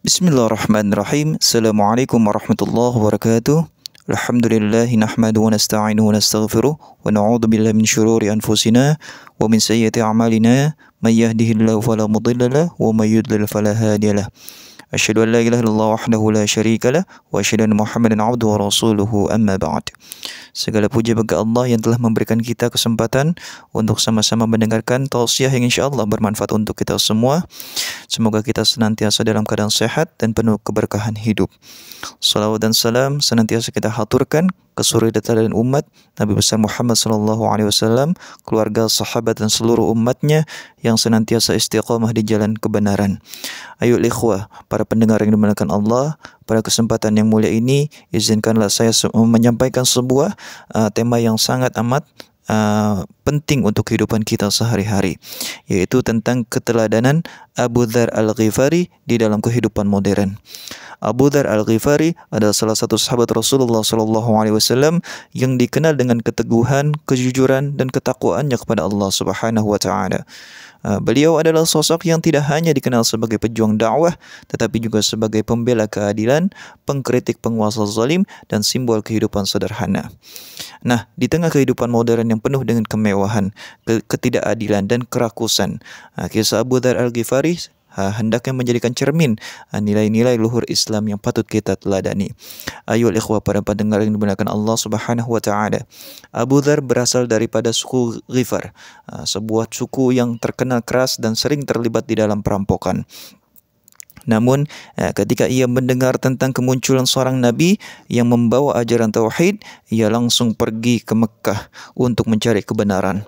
Bismillahirrahmanirrahim. Assalamualaikum warahmatullahi wabarakatuh. Alhamdulillahi nahmaduhu wa nasta'inuhu wa nastaghfiruh wa na'udzu billahi min syururi anfusina wa min sayyiati a'malina may yahdihillahu fala mudilla lahu wa may yudlil fala hadiya lahu. Asyhadu an la ilaha illallah wahdahu la syarika lah wa asyhadu anna Muhammadan abduhu wa rasuluhu amma ba'd. Segala puji bagi Allah yang telah memberikan kita kesempatan untuk sama-sama mendengarkan tausiah yang insya-Allah bermanfaat untuk kita semua. Semoga kita senantiasa dalam keadaan sehat dan penuh keberkahan hidup. Salawat dan salam senantiasa kita haturkan ke suri dan umat Nabi besar Muhammad sallallahu alaihi wasallam, keluarga, sahabat dan seluruh umatnya yang senantiasa istiqamah di jalan kebenaran. Ayo ikhwah, para pendengar yang dimuliakan Allah, pada kesempatan yang mulia ini izinkanlah saya menyampaikan sebuah tema yang sangat amat penting untuk kehidupan kita sehari-hari, yaitu tentang keteladanan Abu Dzar Al-Ghifari di dalam kehidupan modern. Abu Dzar Al-Ghifari adalah salah satu sahabat Rasulullah SAW yang dikenal dengan keteguhan, kejujuran dan ketakwaannya kepada Allah Subhanahu wa taala. Beliau adalah sosok yang tidak hanya dikenal sebagai pejuang dakwah, tetapi juga sebagai pembela keadilan, pengkritik penguasa zalim, dan simbol kehidupan sederhana. Nah, di tengah kehidupan modern yang penuh dengan kemewahan, ketidakadilan, dan kerakusan, kisah Abu Dzar Al-Ghifari hendaknya menjadikan cermin nilai-nilai luhur Islam yang patut kita teladani. Ayo ikhwah, para pendengar yang dimuliakan Allah Subhanahu wa taala. Abu Dzar berasal daripada suku Ghifar, sebuah suku yang terkenal keras dan sering terlibat di dalam perampokan. Namun ketika ia mendengar tentang kemunculan seorang nabi yang membawa ajaran tauhid, ia langsung pergi ke Mekah untuk mencari kebenaran.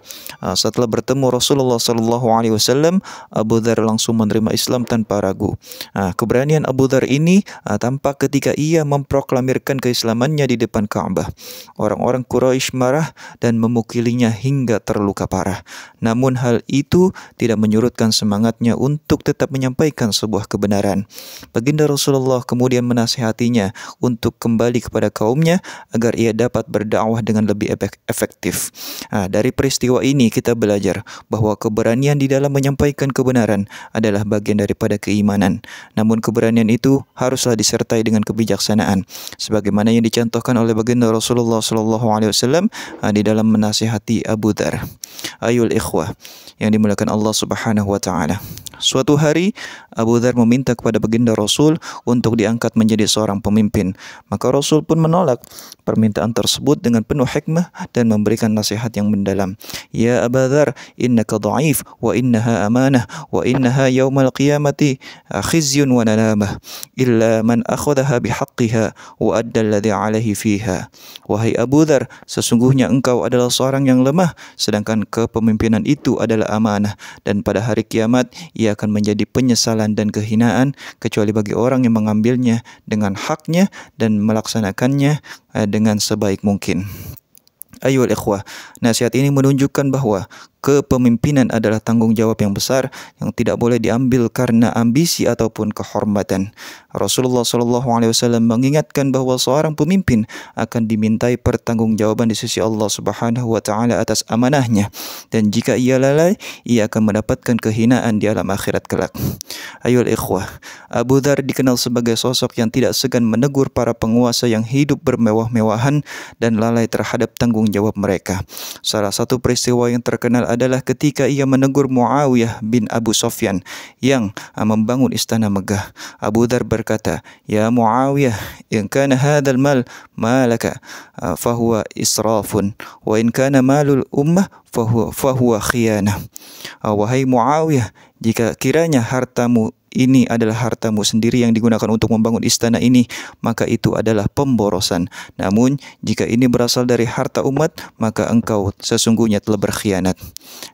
Setelah bertemu Rasulullah SAW, Abu Dzar langsung menerima Islam tanpa ragu. Keberanian Abu Dzar ini tampak ketika ia memproklamirkan keislamannya di depan Ka'bah. Orang-orang Quraisy marah dan memukilinya hingga terluka parah. Namun hal itu tidak menyurutkan semangatnya untuk tetap menyampaikan sebuah kebenaran. Baginda Rasulullah kemudian menasihatinya untuk kembali kepada kaumnya agar ia dapat berdakwah dengan lebih efektif. Dari peristiwa ini kita belajar bahwa keberanian di dalam menyampaikan kebenaran adalah bagian daripada keimanan. Namun keberanian itu haruslah disertai dengan kebijaksanaan, sebagaimana yang dicontohkan oleh baginda Rasulullah SAW di dalam menasihati Abu Dzar. Ayul ikhwah yang dimuliakan Allah Subhanahu wa taala. Suatu hari Abu Dzar meminta kepada baginda Rasul untuk diangkat menjadi seorang pemimpin. Maka Rasul pun menolak permintaan tersebut dengan penuh hikmah dan memberikan nasihat yang mendalam. Ya Abu Dzar, innaka dha'if wa innaha amanah wa innaha yaumal qiyamati khizyun wa nadamah illa man akhadhaha bihaqqiha wa adda alladhi alaihi fiha. Wahai Abu Dzar, sesungguhnya engkau adalah seorang yang lemah, sedangkan kepemimpinan itu adalah amanah, dan pada hari kiamat ia akan menjadi penyesalan dan kehinaan kecuali bagi orang yang mengambilnya dengan haknya dan melaksanakannya dengan sebaik mungkin. Ayol ikhwah, nasihat ini menunjukkan bahwa kepemimpinan adalah tanggung jawab yang besar yang tidak boleh diambil karena ambisi ataupun kehormatan. Rasulullah SAW mengingatkan bahwa seorang pemimpin akan dimintai pertanggungjawaban di sisi Allah Subhanahu wa taala atas amanahnya, dan jika ia lalai, ia akan mendapatkan kehinaan di alam akhirat kelak. Ayol ikhwah, Abu Dzar dikenal sebagai sosok yang tidak segan menegur para penguasa yang hidup bermewah-mewahan dan lalai terhadap tanggung jawab mereka. Salah satu peristiwa yang terkenal adalah ketika ia menegur Muawiyah bin Abu Sufyan yang membangun istana megah. Abu Dzar berkata, "Ya Muawiyah, in kana hadzal mal malaka fahuwa israfun wa in kana malul ummah fahuwa khiyanah." Wahai Muawiyah, jika kiranya hartamu ini adalah hartamu sendiri yang digunakan untuk membangun istana ini, maka itu adalah pemborosan. Namun, jika ini berasal dari harta umat, maka engkau sesungguhnya telah berkhianat.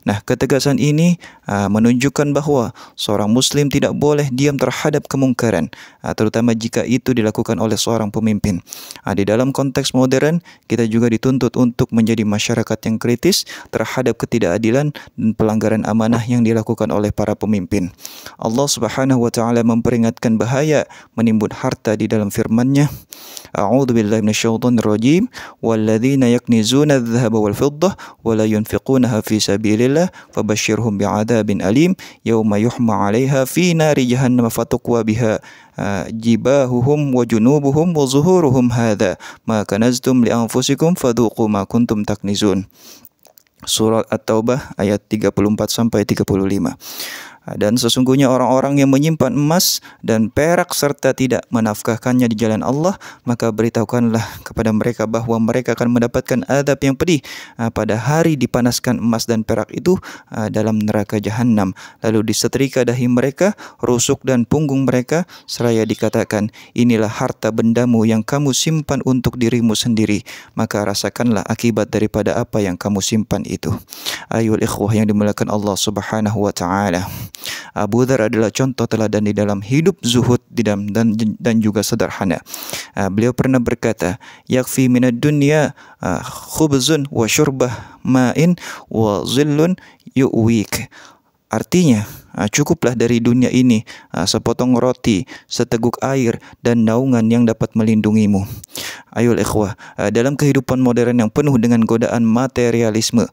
Nah, ketegasan ini menunjukkan bahwa seorang muslim tidak boleh diam terhadap kemungkaran, terutama jika itu dilakukan oleh seorang pemimpin. Di dalam konteks modern, kita juga dituntut untuk menjadi masyarakat yang kritis terhadap ketidakadilan dan pelanggaran amanah yang dilakukan oleh para pemimpin. Allah Subhanahu Subhanahu wa taala memperingatkan bahaya menimbun harta di dalam firman-Nya, A'udzubillahi minasyaitonir rajim, walladzina yaknizuna adh-dhahaba wal fiddah wa la yunfiqunaha fi sabilillah fabashshirhum bi'adzabin alim yauma yuhma 'alaiha fi nari jahannam fatuqwa biha jibahuhum wa junubuhum wa zuhuruhum hadza ma kanaztum li anfusikum fadhuqu ma kuntum taknizun. Surat At-Taubah ayat 34 sampai 35. Dan sesungguhnya orang-orang yang menyimpan emas dan perak serta tidak menafkahkannya di jalan Allah, maka beritahukanlah kepada mereka bahwa mereka akan mendapatkan azab yang pedih pada hari dipanaskan emas dan perak itu dalam neraka jahanam. Lalu disetrika dahi mereka, rusuk dan punggung mereka, seraya dikatakan, inilah harta bendamu yang kamu simpan untuk dirimu sendiri, maka rasakanlah akibat daripada apa yang kamu simpan itu. Ayol ikhwah yang dimuliakan Allah Subhanahu wa taala. Abu Dzar adalah contoh teladan di dalam hidup zuhud dan juga sederhana. Beliau pernah berkata, yakfi minad dunya khubzun wa syurbah ma'in wa zillun yu'wik. Artinya, cukuplah dari dunia ini sepotong roti, seteguk air, dan naungan yang dapat melindungimu. Ayol ikhwah, dalam kehidupan modern yang penuh dengan godaan materialisme,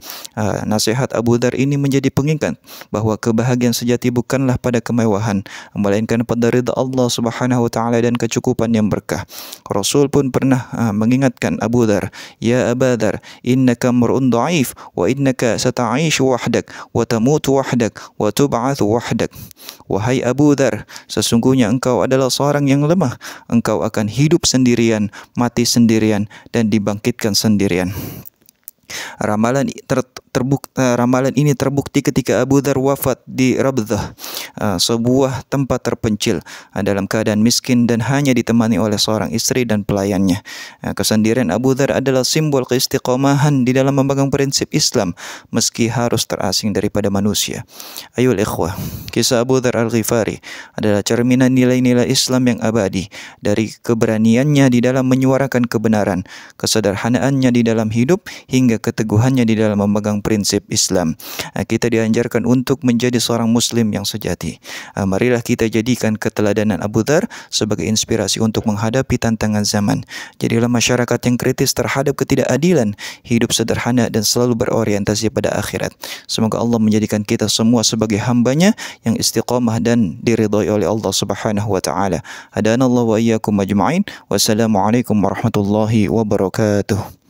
nasihat Abu Dzar ini menjadi pengingat bahwa kebahagiaan sejati bukanlah pada kemewahan, melainkan pada ridha Allah Subhanahu wa taala dan kecukupan yang berkah. Rasul pun pernah mengingatkan Abu Dzar, ya Aba Dzar, innaka mar'un dha'if wa innaka sata'ishu wahdak wa tamutu wahdak wa tub'atsu wahdak. Wahai Abu Dzar, sesungguhnya engkau adalah seorang yang lemah, engkau akan hidup sendirian, mati sendirian, dan dibangkitkan sendirian. Ramalan ini terbukti ketika Abu Dzar wafat di Rabzah, sebuah tempat terpencil, dalam keadaan miskin dan hanya ditemani oleh seorang istri dan pelayannya. Kesendirian Abu Dzar adalah simbol keistiqomahan di dalam memegang prinsip Islam meski harus terasing daripada manusia. Ayol ikhwah, kisah Abu Dzar Al-Ghifari adalah cerminan nilai-nilai Islam yang abadi, dari keberaniannya di dalam menyuarakan kebenaran, kesederhanaannya di dalam hidup, hingga keteguhannya di dalam memegang prinsip Islam. Kita dianjarkan untuk menjadi seorang muslim yang sejati. Marilah kita jadikan keteladanan Abu Dzar sebagai inspirasi untuk menghadapi tantangan zaman. Jadilah masyarakat yang kritis terhadap ketidakadilan, hidup sederhana dan selalu berorientasi pada akhirat. Semoga Allah menjadikan kita semua sebagai hamba-Nya yang istiqamah dan diridhai oleh Allah Subhanahu wa taala. Hadanallahu wa iyyakum ajma'in. Wassalamualaikum warahmatullahi wabarakatuh.